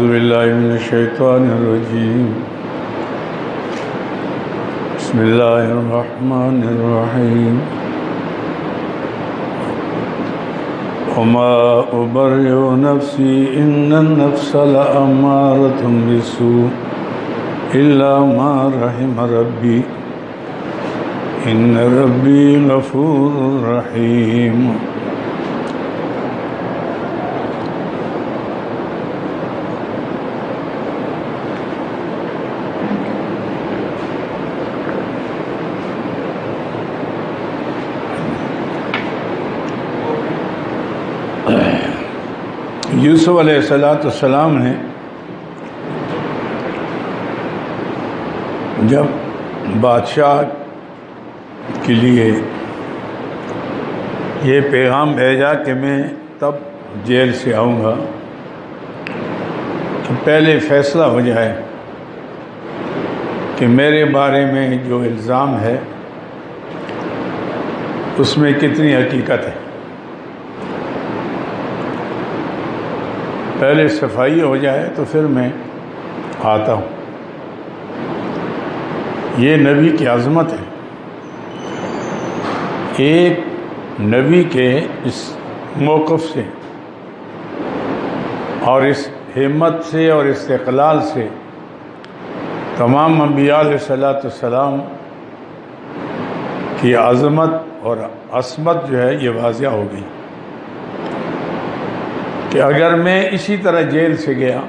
أعوذ بالله من الشيطان الرجيم بسم الله الرحمن الرحيم وما أبرئ نفسي إن النفس لأمارة بالسوء إلا ما رحم ربي إن ربي غفور رحيم یوسف علیہ السلام نے جب بادشاہ کے لیے یہ پیغام بھیجا کہ میں تب جیل سے آؤں گا کہ پہلے فیصلہ ہو جائے کہ میرے بارے میں جو الزام ہے اس میں کتنی حقیقت ہے، پہلے صفائی ہو جائے تو پھر میں آتا ہوں۔ یہ نبی کی عظمت ہے، ایک نبی کے اس موقف سے اور اس ہمت سے اور استقلال سے تمام انبیاء علیہ السلام کی عظمت اور عصمت جو ہے یہ واضح ہو گئی کہ اگر میں اسی طرح جیل سے گیا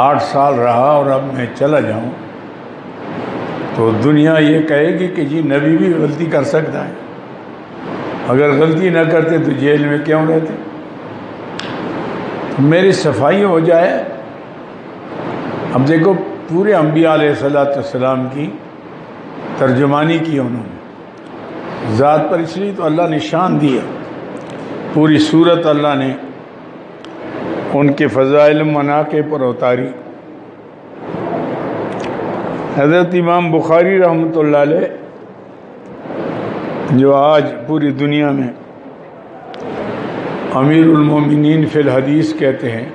8 سال رہا اور اب میں چلا جاؤں تو دنیا یہ کہے گی کہ جی نبی بھی غلطی کر سکتا ہے، اگر غلطی نہ کرتے تو جیل میں کیوں رہتے؟ تو میری صفائی ہو جائے۔ اب دیکھو پورے انبیاء علیہ السلام کی ترجمانی کی انہوں نے ذات پر، اس لیے تو اللہ نے شان دیا، پوری صورت اللہ نے ان کے فضائل مناقب پر اتاری۔ حضرت امام بخاری رحمۃ اللہ علیہ جو آج پوری دنیا میں امیر المومنین فی الحدیث کہتے ہیں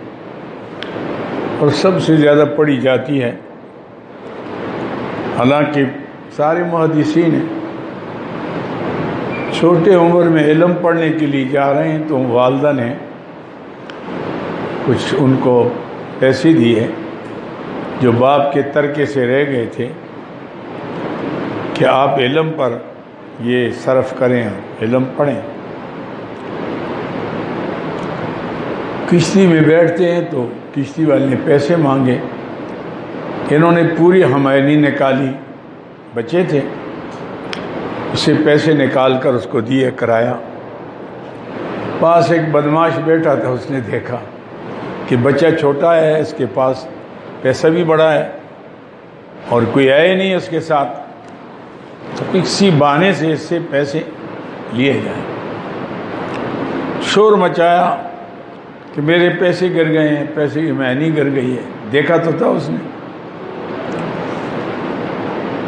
اور سب سے زیادہ پڑھی جاتی ہے، حالانکہ سارے محدثین ہیں، چھوٹے عمر میں علم پڑھنے کے لیے جا رہے ہیں تو والدہ نے کچھ ان کو پیسے دیے جو باپ کے ترکے سے رہ گئے تھے کہ آپ علم پر یہ صرف کریں، علم پڑھیں۔ کشتی میں بیٹھتے ہیں تو کشتی والے نے پیسے مانگے، انہوں نے پوری حمایلی نکالی، بچے تھے، اسے پیسے نکال کر اس کو دیے کرایہ۔ پاس ایک بدماش بیٹھا تھا، اس نے دیکھا کہ بچہ چھوٹا ہے، اس کے پاس پیسہ بھی بڑا ہے اور کوئی آئے نہیں اس کے ساتھ، تو کسی بہانے سے اس سے پیسے لیے جائیں۔ شور مچایا کہ میرے پیسے گر گئے ہیں، پیسے کی معنی گر گئی ہے، دیکھا تو تھا اس نے۔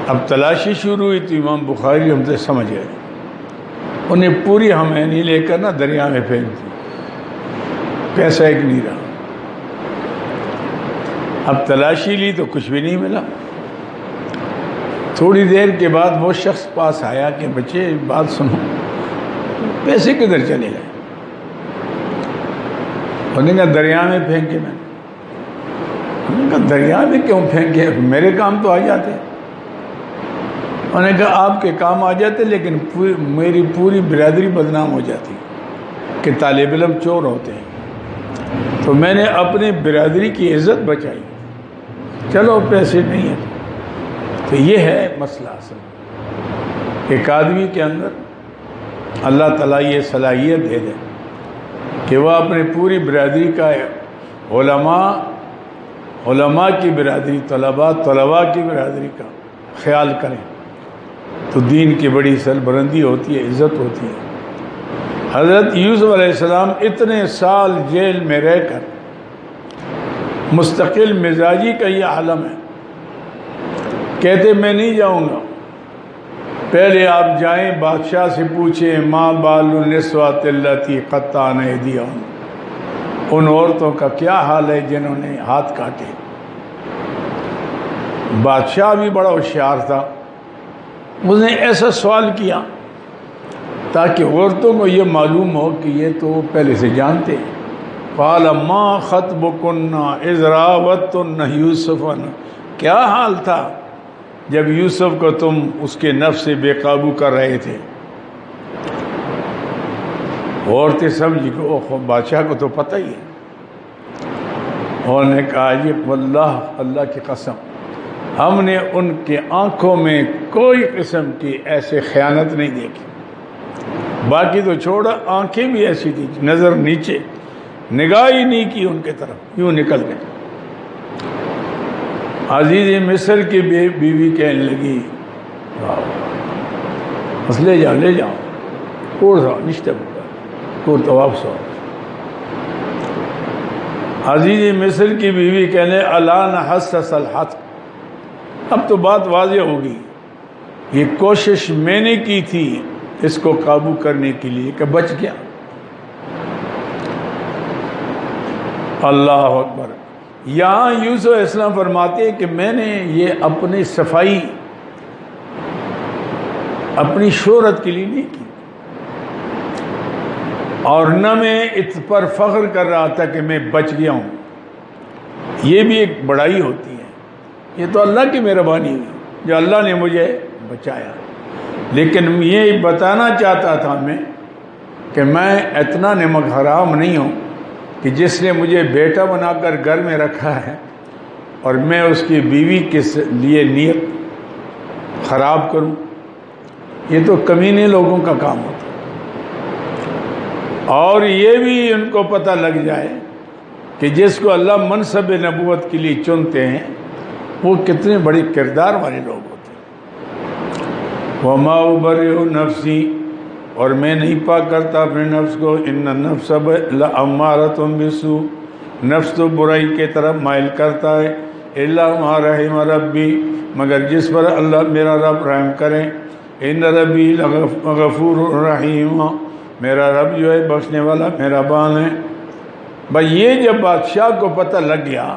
اب تلاشی شروع ہوئی تو امام بخاری ہم سے سمجھ گئے، انہیں پوری ہمینی لے کر نا دریا میں پھینک دی، پیسہ ایک نہیں رہا۔ اب تلاشی لی تو کچھ بھی نہیں ملا۔ تھوڑی دیر کے بعد وہ شخص پاس آیا کہ بچے بات سنو، پیسے کدھر چلے گئے؟ انہوں نے کہا دریا میں پھینکے میں۔ انہوں نے کہا دریا میں کیوں پھینکے؟ میرے کام تو آ جاتے۔ انہوں نے کہا آپ کے کام آ جاتے لیکن میری پوری برادری بدنام ہو جاتی کہ طالب علم چور ہوتے ہیں، تو میں نے اپنی برادری کی عزت بچائی، چلو پیسے نہیں ہیں۔ تو یہ ہے مسئلہ اصل، ایک آدمی کے اندر اللہ تعالیٰ یہ صلاحیت دے دے کہ وہ اپنی پوری برادری کا، علماء کی برادری، طلباء کی برادری کا خیال کریں تو دین کی بڑی سربلندی ہوتی ہے، عزت ہوتی ہے۔ حضرت یوسف علیہ السلام اتنے سال جیل میں رہ کر مستقل مزاجی کا یہ عالم ہے، کہتے میں نہیں جاؤں گا، پہلے آپ جائیں بادشاہ سے پوچھیں ما بال النسوات اللاتی قطعن ایدیہن، ان عورتوں کا کیا حال ہے جنہوں نے ہاتھ کاٹے۔ بادشاہ بھی بڑا ہوشیار تھا، اس نے ایسا سوال کیا تاکہ عورتوں کو یہ معلوم ہو کہ یہ تو پہلے سے جانتے ہیں۔ قال ما خطبکن اذ راوتن یوسف، کیا حال تھا جب یوسف کو تم اس کے نفس سے بے قابو کر رہے تھے؟ عورتیں سمجھی کہ اوہ بادشاہ کو تو پتہ ہی ہے۔ انہوں نے کہا جی واللہ، اللہ کی قسم، ہم نے ان کے آنکھوں میں کوئی قسم کی ایسے خیانت نہیں دیکھی۔ باقی تو چھوڑا، آنکھیں بھی ایسی تھی، نظر نیچے، نگاہ ہی نہیں کی ان کے طرف، یوں نکل گئے۔ عزیز مصر کی بیوی کہنے لگی بس لے جاؤ لے جاؤ، کوڑ رہا نشتے بکا کوڑ تو واپس ہو۔ عزیز مصر کی بیوی کہنے الان حسس الحق، اب تو بات واضح ہوگی، یہ کوشش میں نے کی تھی اس کو قابو کرنے کے لیے کہ بچ گیا۔ اللہ اکبر۔ یہاں یوسف علیہ السلام فرماتے ہیں کہ میں نے یہ اپنی صفائی اپنی شہرت کے لیے نہیں کی، اور نہ میں اس پر فخر کر رہا تھا کہ میں بچ گیا ہوں۔ یہ بھی ایک بڑائی ہوتی ہے، یہ تو اللہ کی مہربانی ہوئی جو اللہ نے مجھے بچایا، لیکن یہ بتانا چاہتا تھا میں کہ میں اتنا نمک حرام نہیں ہوں کہ جس نے مجھے بیٹا بنا کر گھر میں رکھا ہے اور میں اس کی بیوی کے لیے نیت خراب کروں۔ یہ تو کمینے لوگوں کا کام ہوتا ہے۔ اور یہ بھی ان کو پتہ لگ جائے کہ جس کو اللہ منصب نبوت کے لیے چنتے ہیں وہ کتنے بڑے کردار والے لوگ ہوتے ہیں۔ وَمَا أُبَرِّئُ نَفْسِي، اور میں نہیں پاک کرتا اپنے نفس کو، ان النفس لأمارۃ بالسوء، نفس تو برائی کے طرف مائل کرتا ہے، الا ما رحم ربی، مگر جس پر اللہ میرا رب رحم کرے، ان ربی غفور رحیم، میرا رب جو ہے بخشنے والا مہربان ہے۔ بھائی یہ جب بادشاہ کو پتہ لگ گیا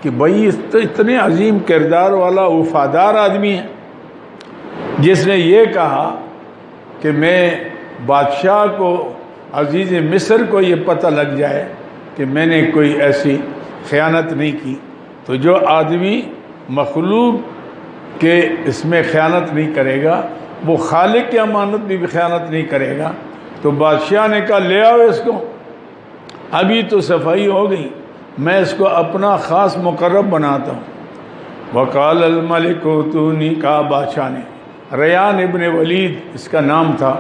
کہ بھائی اتنے عظیم کردار والا وفادار آدمی ہے جس نے یہ کہا کہ میں بادشاہ کو، عزیز مصر کو یہ پتہ لگ جائے کہ میں نے کوئی ایسی خیانت نہیں کی، تو جو آدمی مخلوق کے اس میں خیانت نہیں کرے گا وہ خالق کی امانت میں بھی خیانت نہیں کرے گا۔ تو بادشاہ نے کہا لے آؤ اس کو، ابھی تو صفائی ہو گئی، میں اس کو اپنا خاص مقرب بناتا ہوں۔ وقال الملک اوتونی، کہا بادشاہ نے، ریان ابن ولید اس کا نام تھا،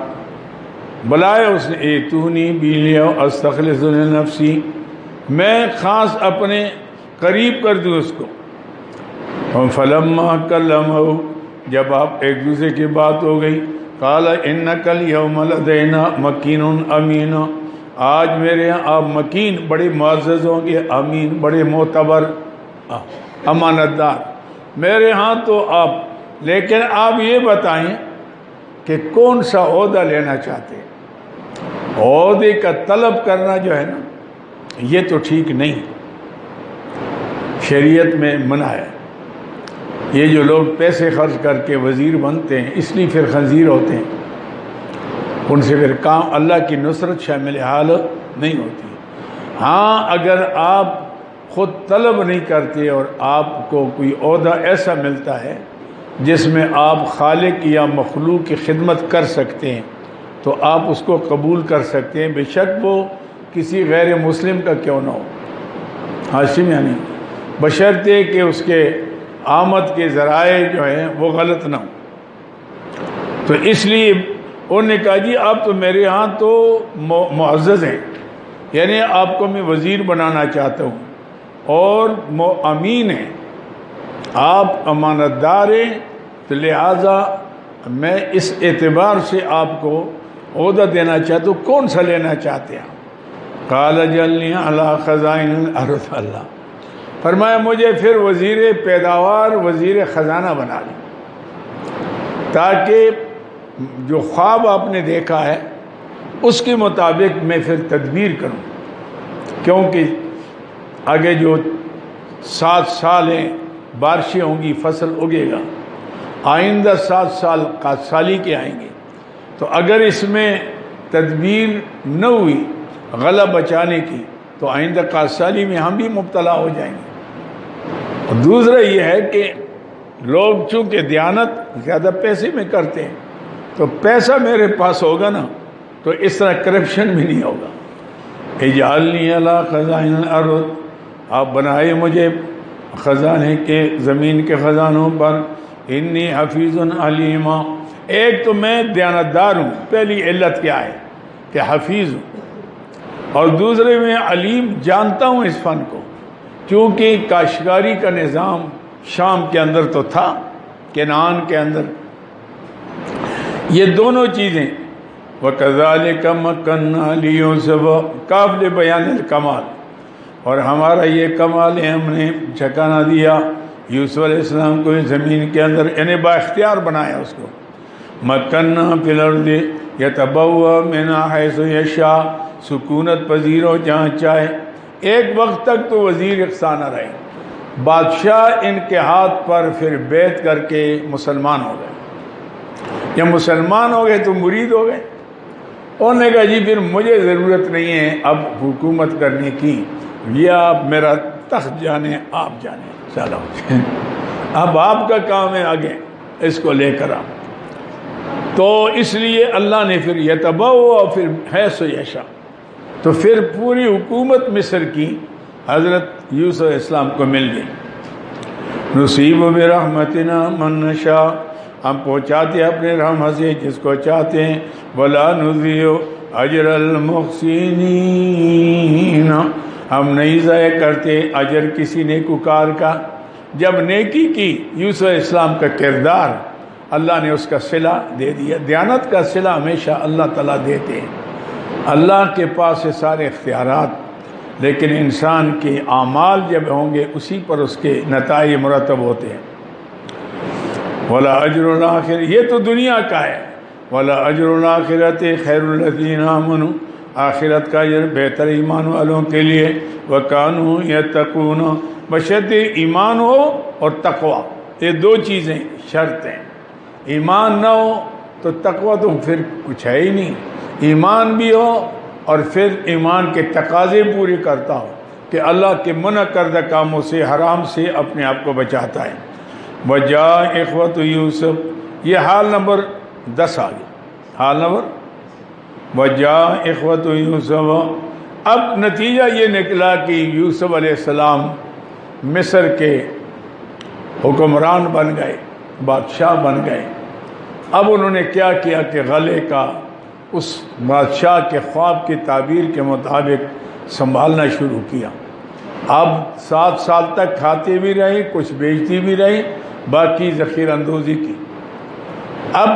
بلایا اس نے، ایتونی بیلیو استخلص لنفسی، میں خاص اپنے قریب کر دوں اس کو۔ فلما کلمہ، جب آپ ایک دوسرے کی بات ہو گئی، قال انک الیوم لدینا مکین امین، آج میرے یہاں آپ مکین، بڑے معزز ہوں گے، امین بڑے معتبر امانت دار، میرے ہاں تو آپ، لیکن آپ یہ بتائیں کہ کون سا عہدہ لینا چاہتے ہیں۔ عہدے کا طلب کرنا جو ہے نا یہ تو ٹھیک نہیں، شریعت میں منع ہے۔ یہ جو لوگ پیسے خرچ کر کے وزیر بنتے ہیں اس لیے پھر خنزیر ہوتے ہیں، ان سے پھر کام اللہ کی نصرت شامل حال نہیں ہوتی۔ ہاں اگر آپ خود طلب نہیں کرتے اور آپ کو کوئی عہدہ ایسا ملتا ہے جس میں آپ خالق یا مخلوق کی خدمت کر سکتے ہیں تو آپ اس کو قبول کر سکتے ہیں، بے شک وہ کسی غیر مسلم کا کیوں نہ ہو، ہاشم یعنی، بشرطے کہ اس کے آمد کے ذرائع جو ہیں وہ غلط نہ ہوں۔ تو اس لیے انہوں نے کہا جی آپ تو میرے ہاں تو معزز ہیں، یعنی آپ کو میں وزیر بنانا چاہتا ہوں اور امین ہیں، آپ امانت دار ہیں، تو لہٰذا میں اس اعتبار سے آپ کو عہدہ دینا چاہتا ہوں، کون سا لینا چاہتے ہیں؟ قال جلنی علی خزائن الارض، اللہ فرمایا مجھے پھر وزیر پیداوار، وزیر خزانہ بنا لیں، تاکہ جو خواب آپ نے دیکھا ہے اس کے مطابق میں پھر تدبیر کروں۔ کیونکہ آگے جو 7 سال ہیں بارشیں ہوں گی، فصل اگے گا، آئندہ 7 سال قحط کے آئیں گے، تو اگر اس میں تدبیر نہ ہوئی غلہ بچانے کی تو آئندہ قحط میں ہم بھی مبتلا ہو جائیں گے۔ اور دوسرا یہ ہے کہ لوگ چونکہ دیانت زیادہ پیسے میں کرتے ہیں، تو پیسہ میرے پاس ہوگا نا تو اس طرح کرپشن بھی نہیں ہوگا۔ اجعلنی علی خزائن الارض، آپ بنائے مجھے خزانے کے، زمین کے خزانوں پر، انی حفیظ علیم، ایک تو میں دیانتدار ہوں، پہلی علت کیا ہے کہ حفیظ ہوں، اور دوسرے میں علیم، جانتا ہوں اس فن کو، کیونکہ کاشتکاری کا نظام شام کے اندر تو تھا، کنعان کے اندر، یہ دونوں چیزیں۔ وَكَذَلِكَ مَكَّنَّا لِيُوسُفَ، قابل بیان الکمال، اور ہمارا یہ کمال ہے، ہم نے ٹھکانہ دیا یوسف علیہ السلام کو زمین کے اندر، یعنی با اختیار بنایا اس کو۔ مَكَّنَّا فِي الْأَرْضِ يَتَبَوَّأُ مِنْهَا حَيْثُ يَشَاءُ، سکونت پذیر ہو جہاں چاہے۔ ایک وقت تک تو وزیر اقصا نہ رہے، بادشاہ ان کے ہاتھ پر پھر بیعت کر کے مسلمان ہو گئے۔ جب مسلمان ہو گئے تو مرید ہو گئے، انہوں نے کہا جی پھر مجھے ضرورت نہیں ہے اب حکومت کرنے کی، یہ آپ میرا تخت جانے، آپ جانے، چلو اب آپ کا کام ہے آگے اس کو لے کر آپ۔ تو اس لیے اللہ نے پھر یتبوّأ، پھر حیث یشاء، تو پھر پوری حکومت مصر کی حضرت یوسف علیہ السلام کو مل گئی۔ نصیب برحمتنا من نشاء، ہم پہنچاتے اپنے رحمت سے جس کو چاہتے ہیں، ولا نضيع اجر المحسنین، ہم نہیں ضائع کرتے اجر کسی نیکوکار کا۔ جب نیکی کی یوسف علیہ السلام کا کردار، اللہ نے اس کا صلہ دے دیا۔ دیانت کا صلہ ہمیشہ اللہ تعالیٰ دیتے ہیں، اللہ کے پاس ہے سارے اختیارات، لیکن انسان کے اعمال جب ہوں گے اسی پر اس کے نتائج مرتب ہوتے ہیں۔ ولا اجر الاخر، یہ تو دنیا کا ہے، ولا اجر الاخرۃ خیر للذین آمنوا، آخرت کا اجر بہتر ایمان والوں کے لیے، وکانوا یتقون، بشرطِ ایمان ہو اور تقوی، یہ دو چیزیں شرط ہیں۔ ایمان نہ ہو تو تقوی تو پھر کچھ ہے ہی نہیں، ایمان بھی ہو اور پھر ایمان کے تقاضے پورے کرتا ہو کہ اللہ کے منع کردہ کاموں سے، حرام سے اپنے آپ کو بچاتا ہے۔ وجاء اخوۃ یوسف، یہ حال نمبر 10 آ گیا، حال نمبر وجاء اخوۃ یوسف۔ اب نتیجہ یہ نکلا کہ یوسف علیہ السلام مصر کے حکمران بن گئے، بادشاہ بن گئے۔ اب انہوں نے کیا کیا کہ غلے کا اس بادشاہ کے خواب کی تعبیر کے مطابق سنبھالنا شروع کیا۔ اب 7 سال تک کھاتے بھی رہے، کچھ بیچتی بھی رہی، باقی ذخیرہ اندوزی کی۔ اب